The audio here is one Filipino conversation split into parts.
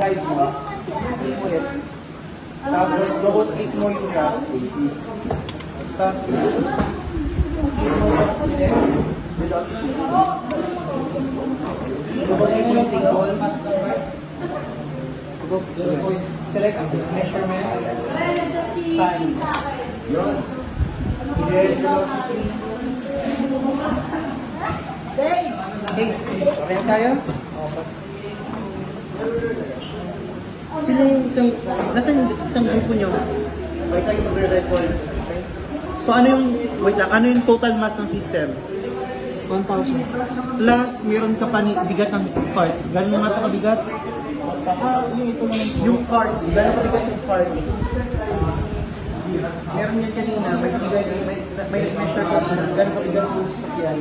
Side mo. Ulit. Tapos, double-click mo yung graph. Stop. Select velocity. Double-click mo yung table. Select measurement. Time. Yun. Yes, velocity. Okay. Okay na tayo? Okay. Sino yung nasaan yung isang grupo nyo? Wait lang yung magre-record. Okay. So ano yung, wait lang, ano yung total mass ng system? 1,000. Plus, meron ka pa ni bigat ng part. Gano'n nga ito kabigat? Yung ito naman po. Yung part, gano'n kabigat yung part? Meron yan kanina, may bigay, may measure ka na gano'n kabigat yung sasakyan.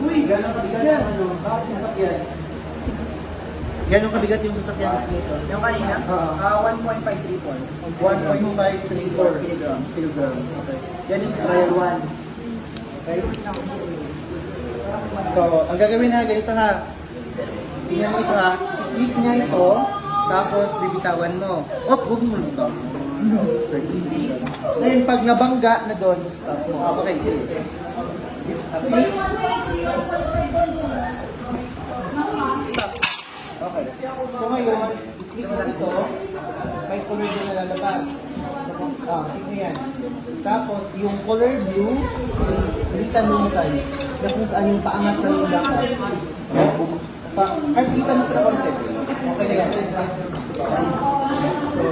Uy, gano'n kabigat yung sasakyan? Gano'ng kabigat yung sasakyan nito? Yung kanina? 1.534. 1.534 kilogram. Okay. Yan yung trial 1. Okay? So, ang gagawin na, ganito ha. Tingnan mo ito ha. I-click niya ito, tapos bibitawan mo. Huwag mo ito. Ngayon, pag nabangga na doon, stop mo. Okay, sige. Click. Stop. Okay. So ngayon, i-click mo ito, may color blue na lalabas. Click mo yan. Tapos, yung color blue, pilitan mo yung size. Na kung saan yung paangat na yung dapat. Kahit pilitan mo na konti. Okay na yan. So,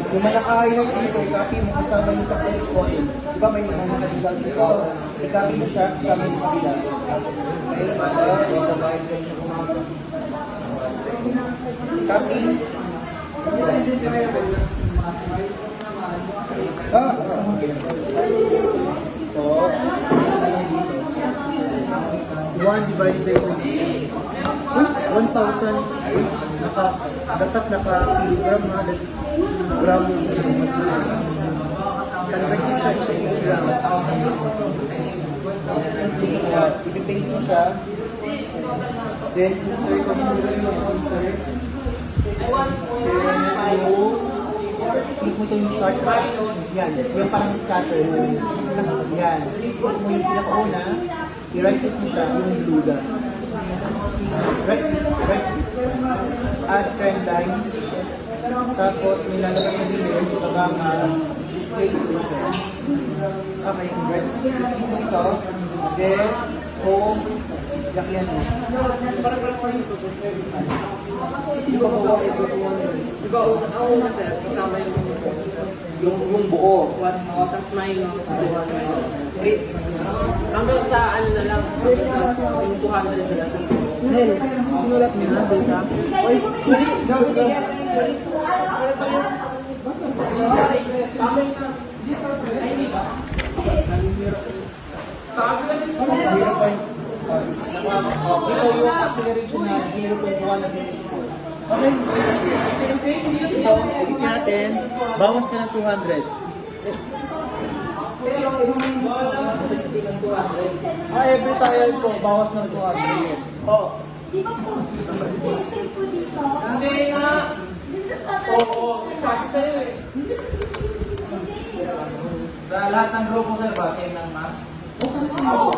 yung malaka-highlight dito, i-copy mo kasama nyo sa first column. Diba may nakadigal dito? I-copy mo siya, kasama nyo sa kabila. Copy. So, 1 divided by 1,000. Dapat naka-kilogram ha, that is gram. Conversion siya sa kilogram. I-paste mo siya. Then, insert ko yung insert. Then, click mo ito yung short. Yan. Yung parang scatter. Yan. Click mo yung pinakauna. I-right click mo siya yung blue dot. Right. Add trend line. Tapos, may lalabas na din yun. Display ito siya. Okay. Right. Click mo ito. Then, home. Lakyan mo. Diba, ang una sir, kasama Yung buo. tapos minus, rates. Hanggang sa ano na lang, hanggang sa yung 200 na lang. Nel, sinulat mo na, data. Oy, ito yung acceleration na 0.1 na okay. Ito, edit natin. Bawas ka ng 200. Every trial po, bawas ng 200. Yes. Oh. Di ba po? Same po dito? Hindi nga. Oo, sabi sa'yo eh. Sa lahat ng grupo sir ba, same ng mass? Oo.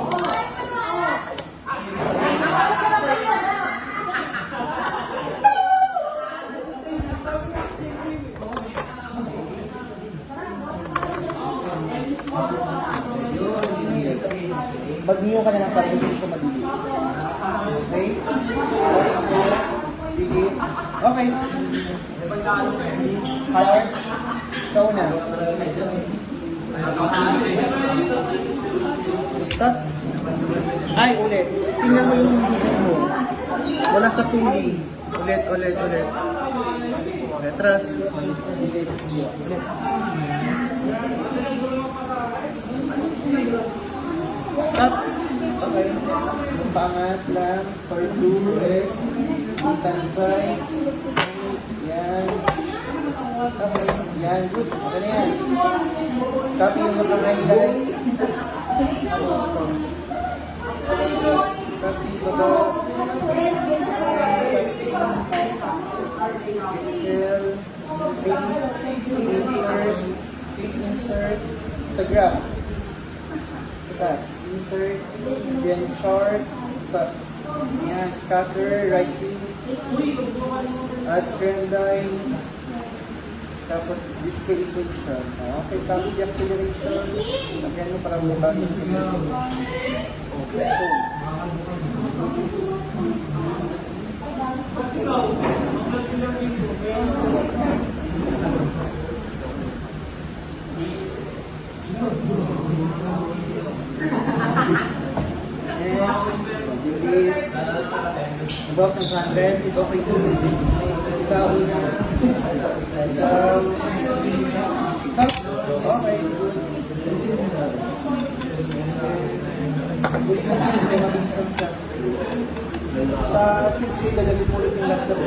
Mag-niyo ka na lang para hindi ko mag-delete. Okay? Delete. Okay. Hard. Ikaw na. Stop. Ay, ulit. Tingnan mo yung video mo. Wala sa 2D. Ulit. Retras. Ulit. Stop. Okay. Yung pangat lang. For 2. Ulit. Kita ng size. Yan. Okay. Yan. Good. Okay na yan. Copy yung naka-highlight. Copy baba. Excel, paste, insert, click insert, sa graph. Tapos, insert, then chart, sa, yan, scatter, right click, add trend line, tapos display equation. Okay, copy the acceleration. Lagyan mo para bukas. Okay. Next, delete. Boss ng 100, is okay to. Ikaw na. Ikaw. Stop. Okay, good. Good na lang, hindi mabilisan ka. Sa PC, gagawin mo ulit yung laptop.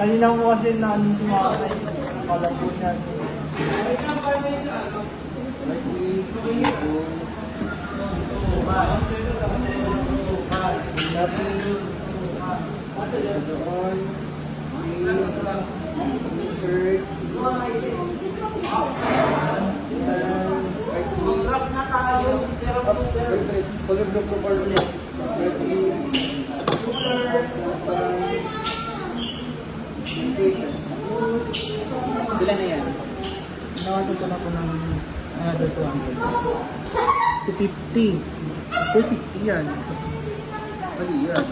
Kanina ko kasi na ano sumakay. Akala po niya. Insert. Color block po for me. Ilan na yan? Nakasal ko na po ng another 200. 250. 250 yan. Mali yan.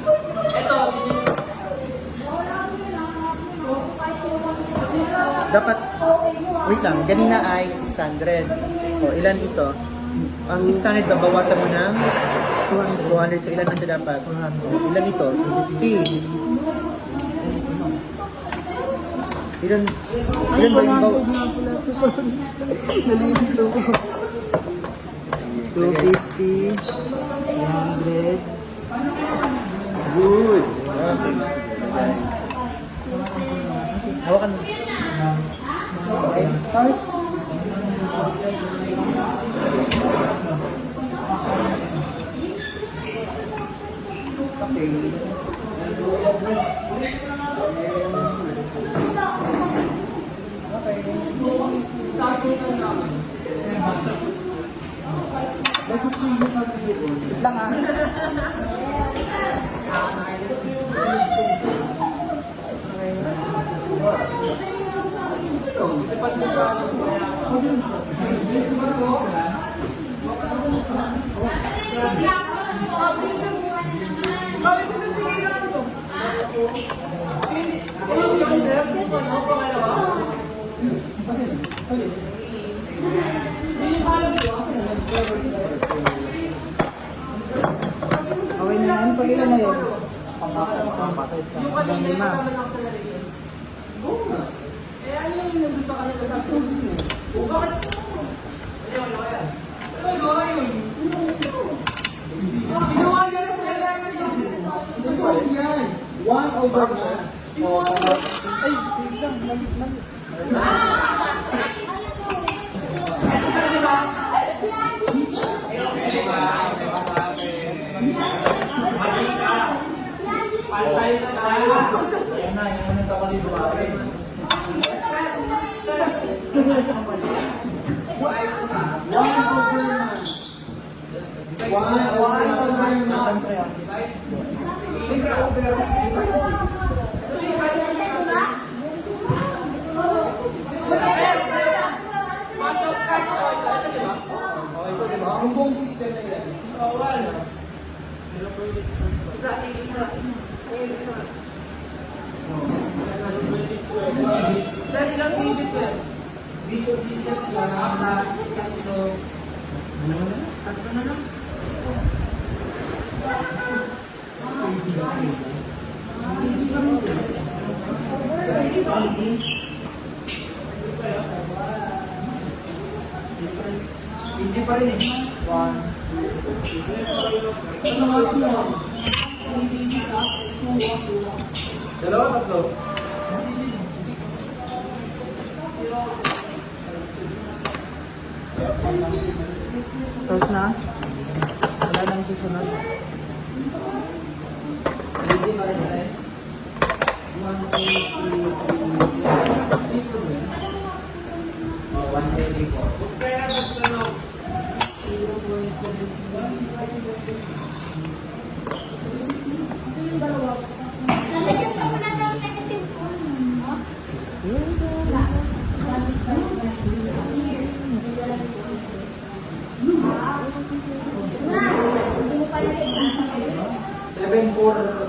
Dapat, wait lang, ganina ay 600. O, ilan ito? Ang 600 babawasan mo ng 200. So, ilan na siya dapat? 200. Ilan ito? 250. Ilan ba yung bawa? Nalilito ko. 250. 100. Good. Okay. Hawakan mo. Okay, start. Okay. Lang ah. Okay na yan. Pag ilan na yun? Pampatay ka. Hanggang 5. Yan. 1/mass. Ay, wait lang. Mali. Ang buong system na yan. Visual system lang. Hindi pa rin eh. 1. Dalawa, tatlo. Tapos na? Wala nang susunod. Hindi pa rin. Lalagyan pa muna ng negative no? Hindi mo pa lagyan. 7-4.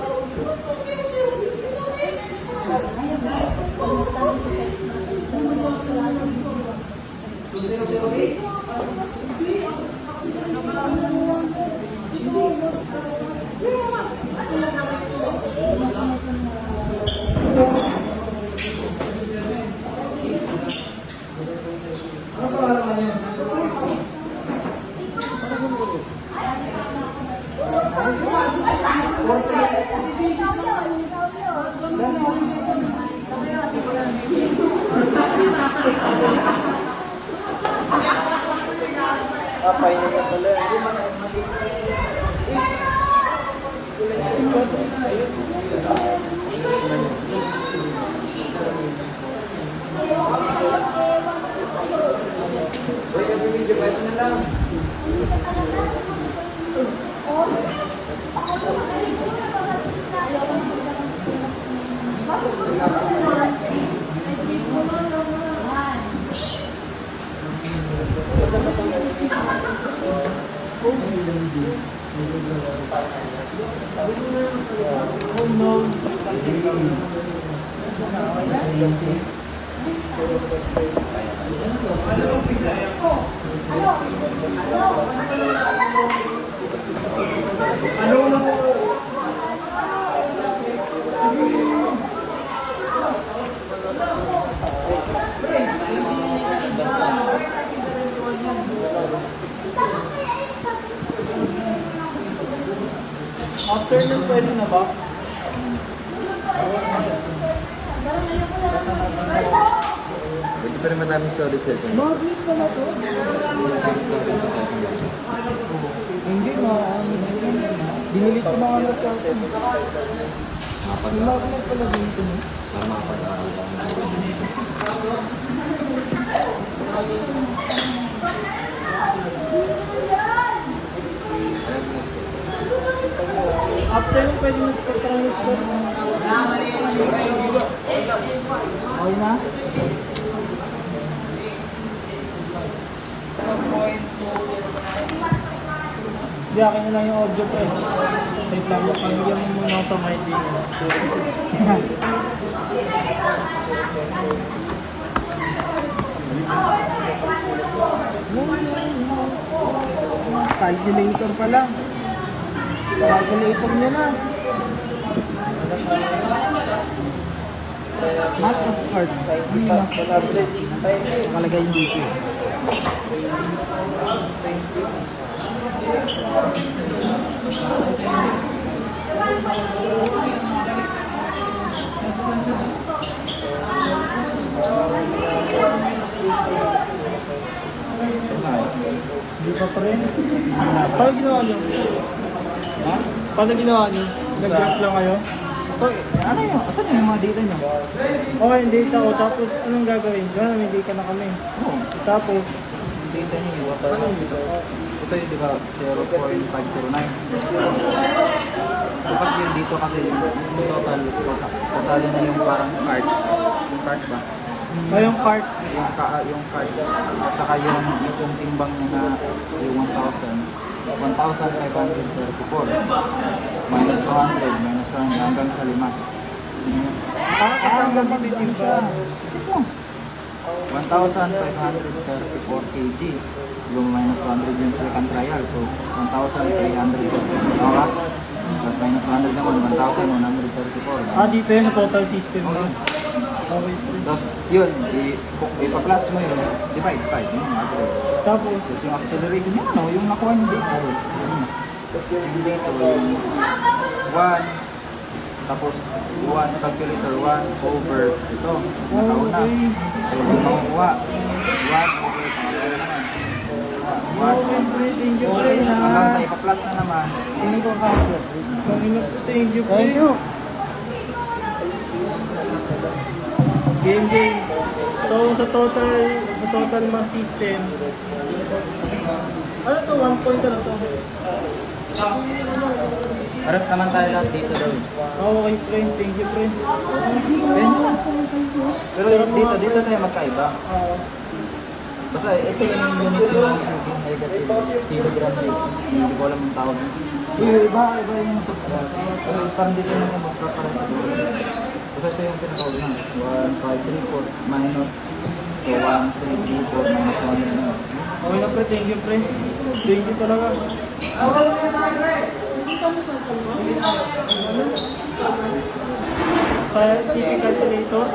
Ah, pahinga na pala. Kulay sa ikot. Uy, yung video ba ito na lang? After nun, pwede na ba? Pwede pa rin madaming solid set. Magnet pala to. Hindi na. Dinilit ko mga ano to. Magnet pala dito. Para makapag-aaral lang. After nun, pwede na transfer. Okay na? Hindi, akin na lang yung audio ko eh. Wait lang, pamilya mo muna ako sa my day. Calculator pa lang. Calculator niya na. Mass of card. Ano yung mass of card? Nakalagay yung dito. Hindi pa pa rin. Paano ginawa niyo? Ha? Paano ginawa niyo? Nag-graph lang kayo? Ano yun? Asan yung mga data niyo? Okay, yung data ko. Tapos anong gagawin? Gano'n, may data na kami. Oo. Tapos, Data niya yung water loss. Ito yung di ba 0.509. Kapag yun dito kasi yung total, kasali na yung parang card. Yung card ba? yung cart. Yung card. At saka yung mismong timbang niya na yung 1,534. Minus 200, minus 100 hanggang sa 5. Hanggang matitim siya. Ito. 1,534 kg. Yung minus 200 yung second trial. So, 1,300. Okay? Plus minus 200 naman, 1,134. Dito yun, total system. Okay. Okay. Tapos, yun, ipa-plus mo yun. Divide, yun yung average. Tapos, Tapos yung acceleration yun, ano, yung nakuha niyo dito. Yung dito, yung 1. Tapos, 1 sa calculator, 1 over ito. Nakauna. So, yung makukuha. 1 over ito. naman. 1 thank you, pre, na. hanggang sa ipa-plus na naman. Thank you, Kaso. Thank you, pre. Thank you. Game. So, sa total mass system, ano to? 1 point na to? Paras naman tayo lahat dito daw. Okay, friend. Thank you, friend. Ayun lang. Pero dito tayo magkaiba. Basta ito yung unit ng negative kilogram. Hindi ko alam ang tawag. Iba yung parang dito yung magkakaroon sa dulo. Basta ito yung pinatawag na. 1, 5, 3, 4 minus. So 1, 3, 4 minus 1. Okay na, friend. Thank you, friend. Thank you talaga. Scientific calculator.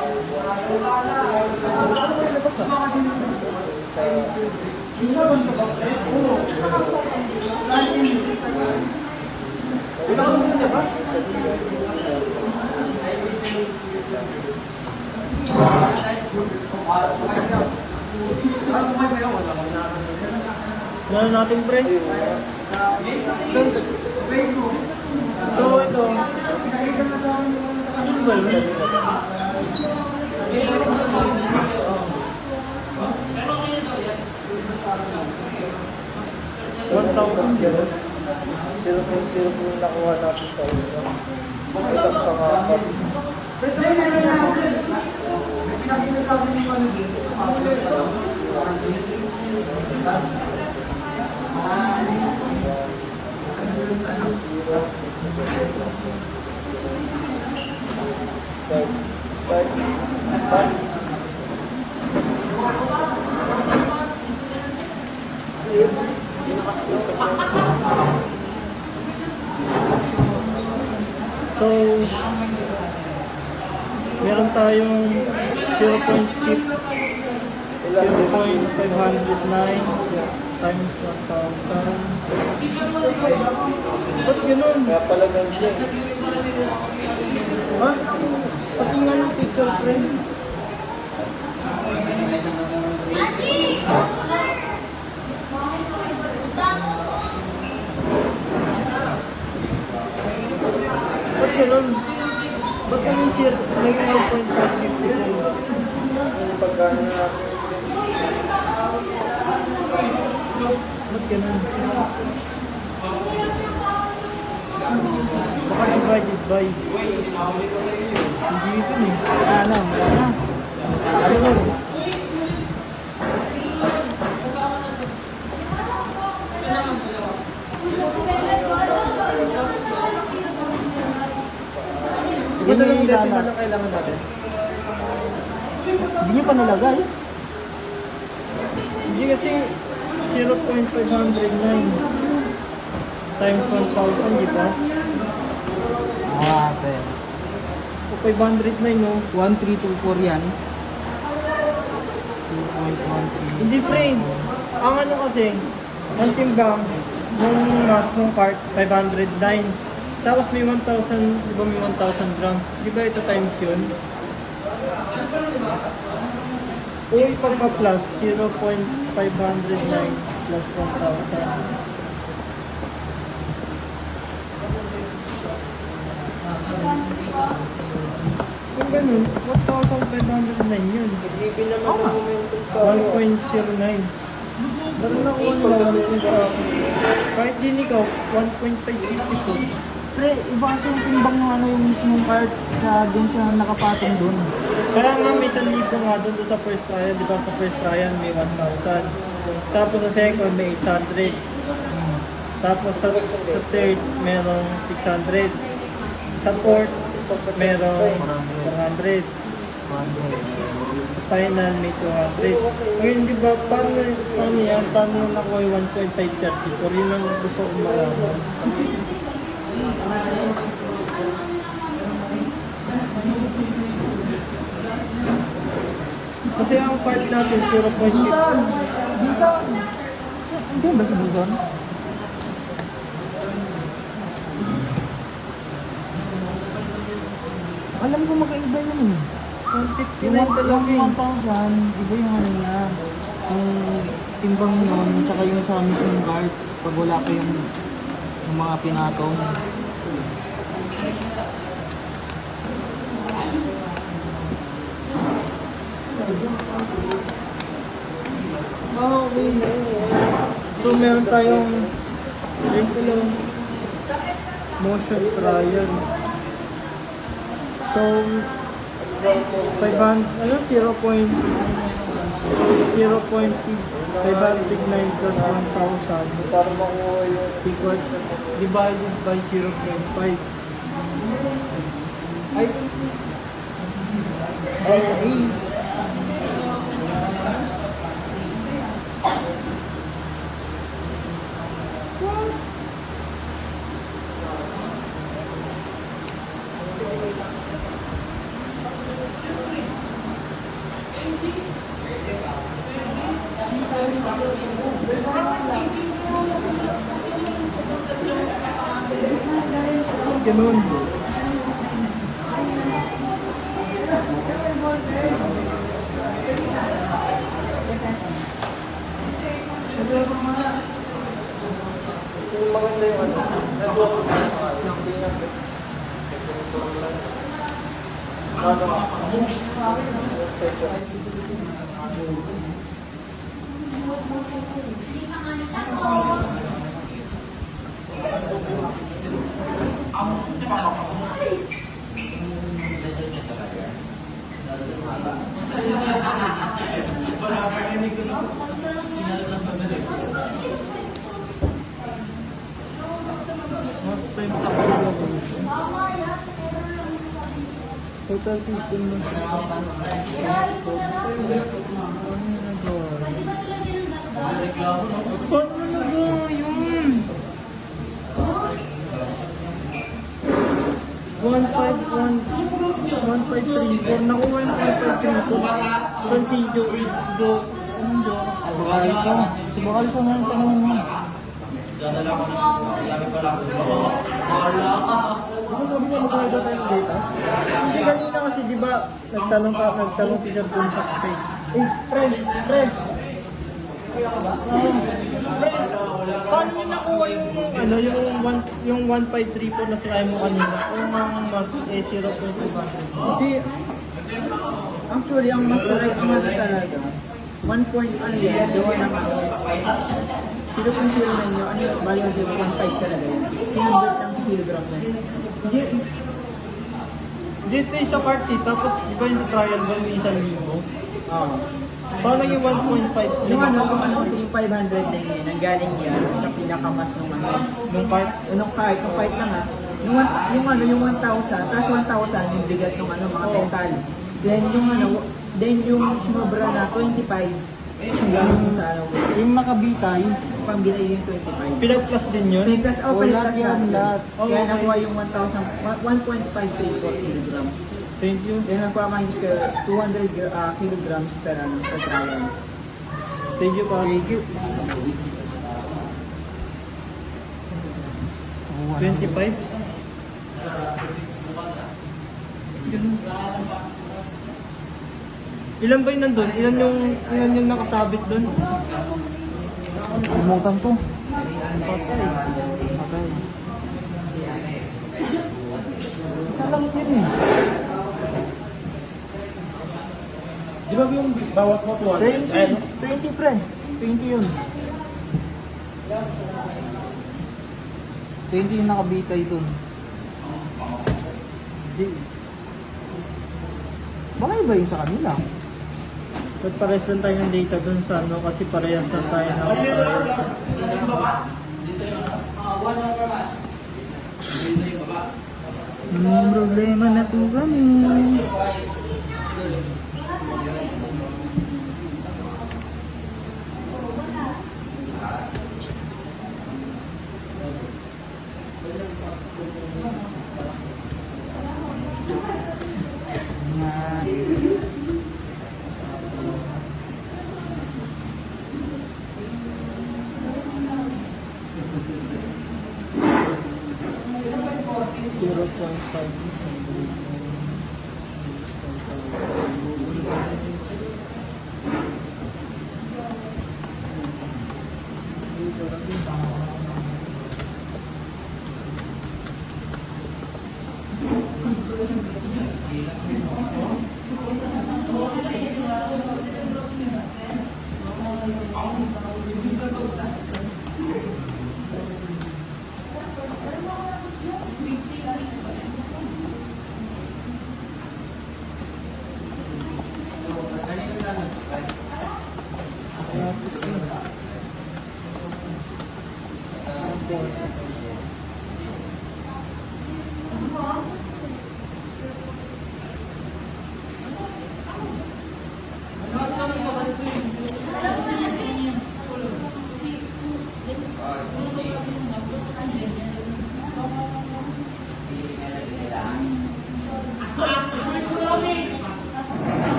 Ano natin, pre? So, ito. Ano ba yun? Zero po yung nakuha natin sa ulo. Isang pangapat. So, meron tayong 0.509 times 1,000. Ba't ganun? Kaya pala ganyan. Ha? Pati nga yung picture frame. Ba't ganun? Ba't ganun siya? May 0.550? Yung pagkano natin. Ba't ganun? Baka divided by. Hindi ito eh. Ano? Wala na. Ito lang yung decimal na kailangan natin. Hindi nyo pa nilagay. Hindi kasi 0.509 times 1,000, di ba? Ate. O 509, no? 1324 yan. 2.13. Hindi, pre. Ang ano kasi, ang timbang ng mass ng cart, 509. Tapos may 1,000, di ba may 1,000 grams? Di ba ito times yun? O pagpa-plus, 0.509 plus 1,000. Kung ganun, 1,509 yun. Hindi naman ang momentum pa. 1.09. Pero nakuha nila 1.5. Kahit din ikaw, 1.552. Pre, iba kasi yung timbang ng ano yung mismong cart sa dun sa nakapatong dun. Kaya nga may 1,000 nga doon sa first trial. Di ba sa first trial may 1,000. Tapos sa second may 800. Tapos sa third merong 600. Sa fourth merong 400. Final may 200. Ngayon di ba, paano yan? Paano nakuha yung 1.534? Yun ang gusto ko malaman. Kasi ang part natin 0.5. Bison! Hindi ba si Bison? Alam ko magkaiba yun eh. 159 talaga eh. Yung 1,000, iba yung ano niya. Yung timbang nun, tsaka yung sa mismong cart. Pag wala pa yung mga pinatong. Okay. So, meron tayong motion trial. So, 500, 509 plus 1,000 para makuha yung equals divided by 0.5. Ay, ganun. Maganda yung total system mo. Paano na ba yun? 1,534. Nakuha yung 1,534. San si Joe Eats do. Anong Joe? Bakali ka. Bakali sa mga tanong mo. Sabi niya magkaya daw tayo ng data? Hindi kanina kasi di ba nagtanong si Sir kung pay. Friend! Friend, paano niyo nakuha yung yung 1,534 na sinabi mo kanina? Kung ang mas 0.2? Hindi. Actually, ang mas correct naman talaga 1.1 yan. Gawa naman. 0.09 nyo, ano yung value ng 1.5 talaga yun? 300 lang sa kilogram na yun. Dito yung sa cart eh, tapos di ba yung sa trial ba yung 1,000? Paano yung 1.5? Yung kasi yung 500 na yun, nanggaling yan sa pinakamas nung Nung cart? Nung cart lang ha. Yung 1,000, tapos 1,000 yung bigat ng mga total. Then yung sumobra na 25, yung galing sa Yung nakabitay, pambili yung 25. pinag-plus din yun? Plus, Lahat yan, lahat. Kaya nakuha yung 1.534 kilograms. Thank you. Then nagpa-minus ka 200 kilograms per trial. Thank you, pa. Thank you. 25? Ilan ba yung nandun? Ilan yung nakasabit dun? Limutan ko. Okay. Isa lang yun eh. Di ba yung bawas mo 200? 20 friend. 20 yun. 20 yung nakabitay dun. Baka iba yung sa kanila. Ba't parehas lang tayo ng data dun sa kasi parehas lang tayo ng trials. Problema na po kami.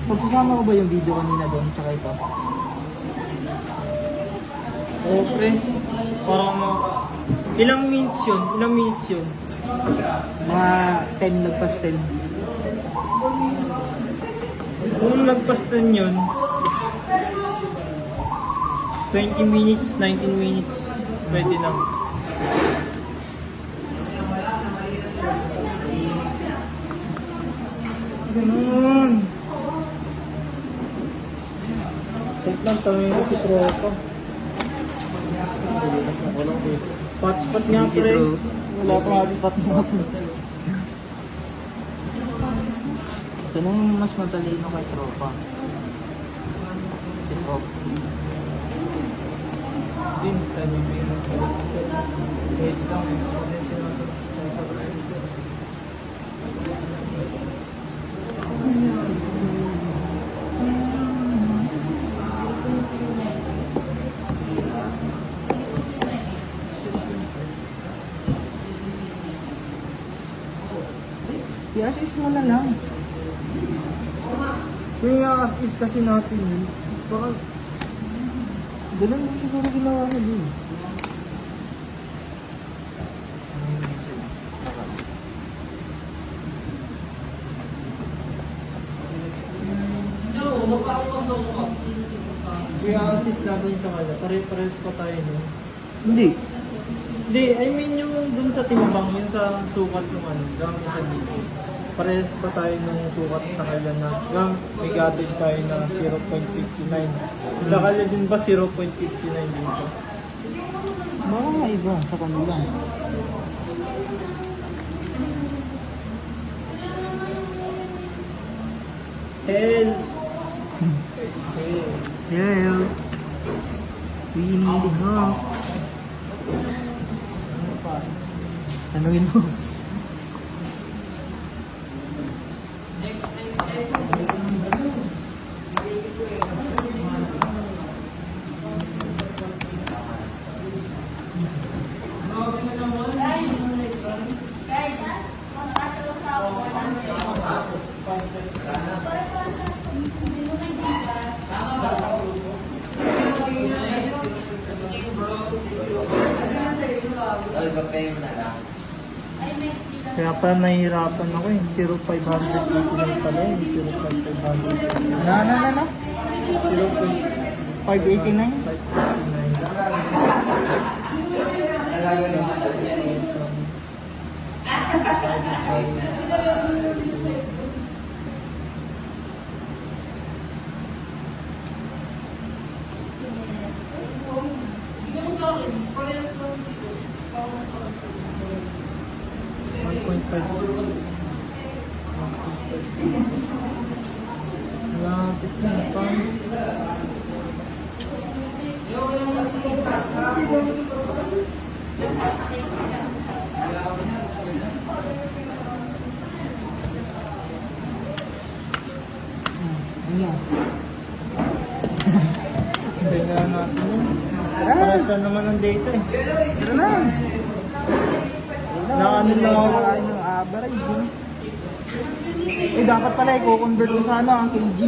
Magsasama ko ba yung video kanina doon, tsaka ito? Oo, pre. Parang ilang minutes yun? Ilang minutes yun? Mga 10 lagpas 10. Kung lagpas 10 yun, 20 minutes, 19 minutes, pwede na. Ganun. Safe lang, tanongin ko si Tropa. Patspot nga, pre. Wala pa nga di patspot. Ito nung mas matalino kay Tropa. Si Tropa. Din, tanongin mo. Wait lang. I-assist mo na lang. Yung i-assist kasi natin yun. Baka Ganun mo siguro ginawa na din. i-assist natin sa kanya. Pare-pares pa tayo no? Hindi. Hindi, I mean yung dun sa timbang, yung sa sukat ng ano, gamit sa dito. Parehas pa tayo ng sukat sa kanya na may gathered tayo na 0.59. Sa kanya din ba 0.59 dito? Baka nga iba sa kanila. Hell! Help! We need help. Tanungin mo. Kaya pa nahihirapan ako eh. 0.589 pala eh. 0.589. Na? 589? 589. Malapit na pa. Hindi nga natin yun. Paras na naman ang data eh. Tara na! Nakaano lang ako. Ano, average yun. Eh, dapat pala i-convert mo sa ano, ang kg.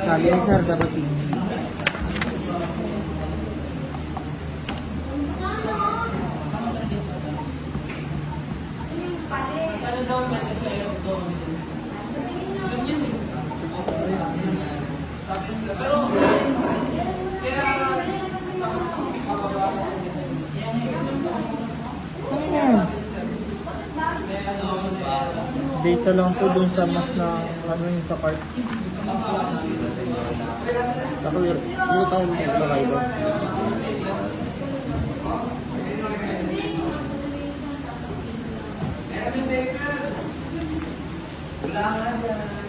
Sabi ni Sir, dapat Isa lang po dun sa mas na ano yung sa cart. Ako yung taon mo na kayo. Wala nga dyan.